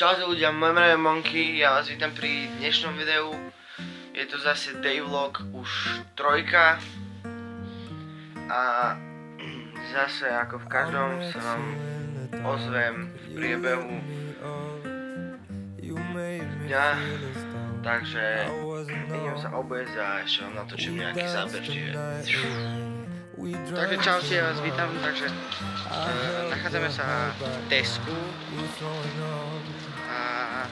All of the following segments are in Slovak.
Čaute ľudia, moje meno je Monky, ja vás vítam pri dnešnom videu. Je to zase Daylog, už trojka. A zase ako v každom sa vám ozvem v priebehu dňa. Takže idem sa obliecť a ešte vám natočím nejaký záber, čiže... Takže čaute, ja vás vítam, takže nachádzame sa v Tesku a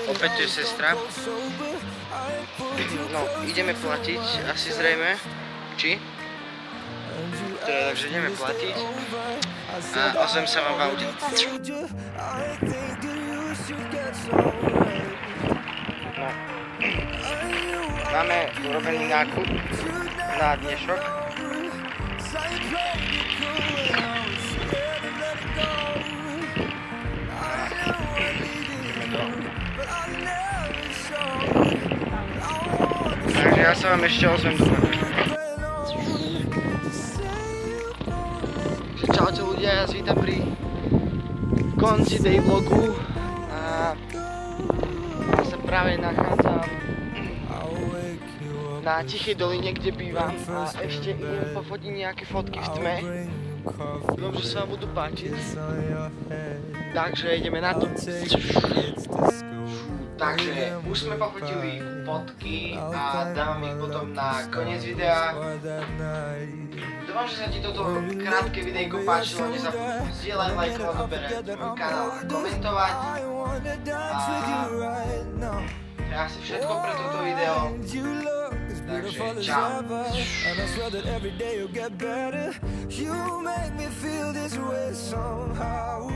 opäť tu je sestra. No, ideme platiť, asi zrejme, či? Takže ideme platiť a ozvem sa vám v aute. Máme urobený nákup na dnešok. Takže ja sa vám ešte ozvem doma. Čaute ľudia, ja vás vítam pri konci Dayloggu a ja sa práve nachádzam na Tichej doline, kde bývam a ešte idem pofotiť nejaké fotky v tme. Dúfam, že sa vám budú páčiť. Takže ideme na to. Takže už sme pofotili fotky a dám ich potom na koniec videa. Dúfam, že sa ti toto krátke videjko páčilo. Nezabudni zdieľať, lajkovať, odberať môj kanál a komentovať. To je asi všetko pre toto video. Takže čau. And I swear that every day you'll get better. You make me feel this way somehow.